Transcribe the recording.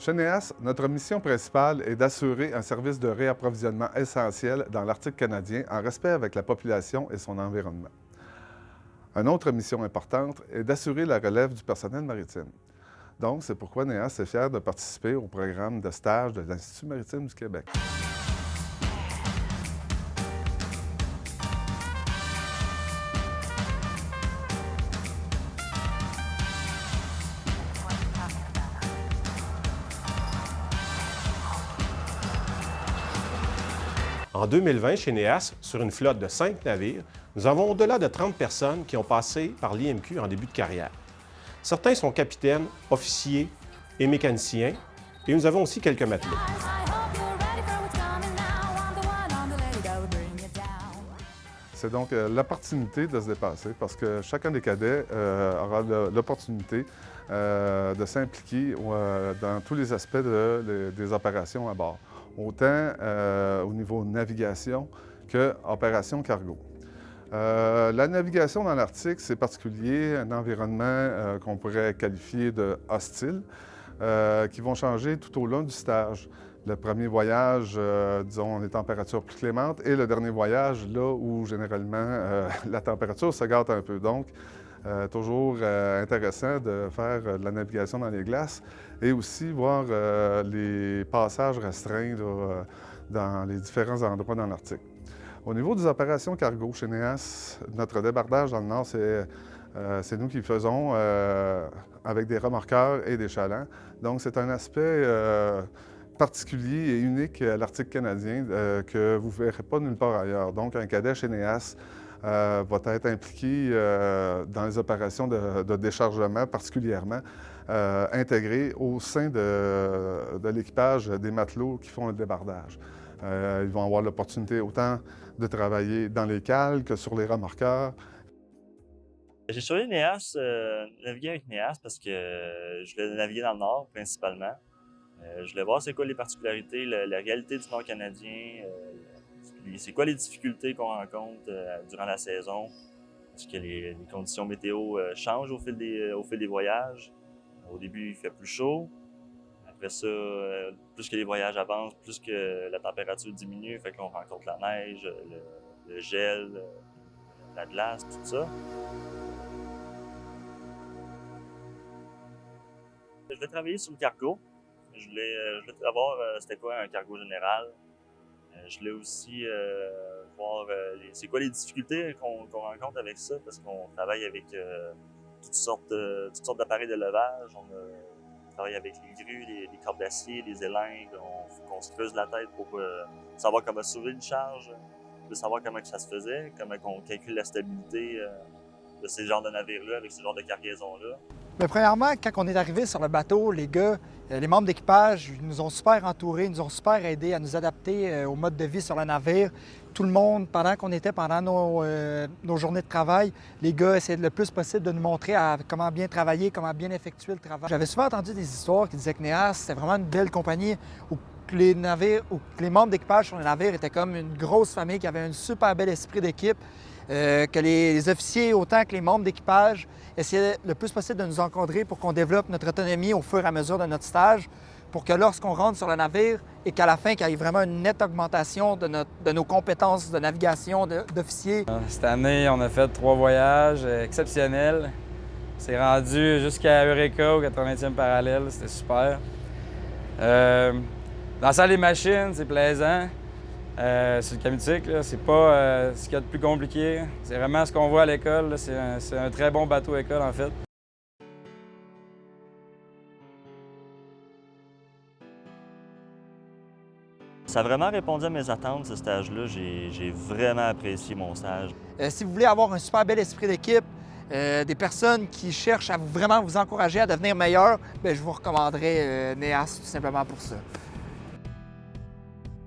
Chez NEAS, notre mission principale est d'assurer un service de réapprovisionnement essentiel dans l'Arctique canadien en respect avec la population et son environnement. Une autre mission importante est d'assurer la relève du personnel maritime. Donc, c'est pourquoi NEAS est fier de participer au programme de stage de l'Institut maritime du Québec. En 2020, chez NEAS, sur une flotte de 5 navires, nous avons au-delà de 30 personnes qui ont passé par l'IMQ en début de carrière. Certains sont capitaines, officiers et mécaniciens, et nous avons aussi quelques matelots. C'est donc l'opportunité de se dépasser parce que chacun des cadets aura l'opportunité de s'impliquer dans tous les aspects des opérations à bord, autant au niveau navigation que opération cargo. La navigation dans l'Arctique, c'est particulier, un environnement qu'on pourrait qualifier de hostile, qui vont changer tout au long du stage. Le premier voyage, disons, les températures plus clémentes, et le dernier voyage, là où généralement la température se gâte un peu. Donc, toujours intéressant de faire de la navigation dans les glaces et aussi voir les passages restreints là, dans les différents endroits dans l'Arctique. Au niveau des opérations cargo chez NEAS, notre débardage dans le Nord, c'est nous qui le faisons avec des remorqueurs et des chalands. Donc, c'est un aspect particulier et unique à l'Arctique canadien que vous ne verrez pas nulle part ailleurs. Donc, un cadet chez NEAS va être impliqué dans les opérations de déchargement, particulièrement intégré au sein de l'équipage des matelots qui font le débardage. Ils vont avoir l'opportunité autant de travailler dans les cales que sur les remorqueurs. J'ai choisi NEAS, naviguer avec NEAS parce que je voulais naviguer dans le Nord principalement. Je voulais voir c'est quoi les particularités, la réalité du Nord canadien, c'est quoi les difficultés qu'on rencontre durant la saison. Parce que les conditions météo changent au fil des voyages. Au début, il fait plus chaud. Après ça, plus que les voyages avancent, plus que la température diminue, fait qu'on rencontre la neige, le gel, la glace, tout ça. Je voulais travailler sur le cargo. Je voulais savoir c'était quoi un cargo général. Je voulais aussi voir c'est quoi les difficultés qu'on rencontre avec ça, parce qu'on travaille avec toutes sortes d'appareils de levage. On travaille avec les grues, les cordes d'acier, les élingues. On se creuse la tête pour savoir comment soulever une charge, pour savoir comment ça se faisait, comment on calcule la stabilité de ces genres de navires-là avec ce genre de cargaison-là. Bien, premièrement, quand on est arrivé sur le bateau, les gars, les membres d'équipage nous ont super entourés, nous ont super aidés à nous adapter au mode de vie sur le navire. Tout le monde, pendant nos journées de travail, les gars essayaient le plus possible de nous montrer comment bien travailler, comment bien effectuer le travail. J'avais souvent entendu des histoires qui disaient que NEAS, c'était vraiment une belle compagnie où les membres d'équipage sur le navire étaient comme une grosse famille qui avait un super bel esprit d'équipe. Que les officiers, autant que les membres d'équipage, essayaient le plus possible de nous encadrer pour qu'on développe notre autonomie au fur et à mesure de notre stage, pour que lorsqu'on rentre sur le navire et qu'à la fin, qu'il y ait vraiment une nette augmentation de nos compétences de navigation d'officiers. Cette année, on a fait 3 voyages exceptionnels. C'est rendu jusqu'à Eureka, au 80e parallèle, c'était super. Dans la salle des machines, c'est plaisant. Sur le Kamutique, c'est pas ce qu'il y a de plus compliqué. C'est vraiment ce qu'on voit à l'école. C'est un très bon bateau école, en fait. Ça a vraiment répondu à mes attentes, ce stage-là. J'ai vraiment apprécié mon stage. Si vous voulez avoir un super bel esprit d'équipe, des personnes qui cherchent à vraiment vous encourager à devenir meilleur, bien, je vous recommanderais NEAS tout simplement pour ça.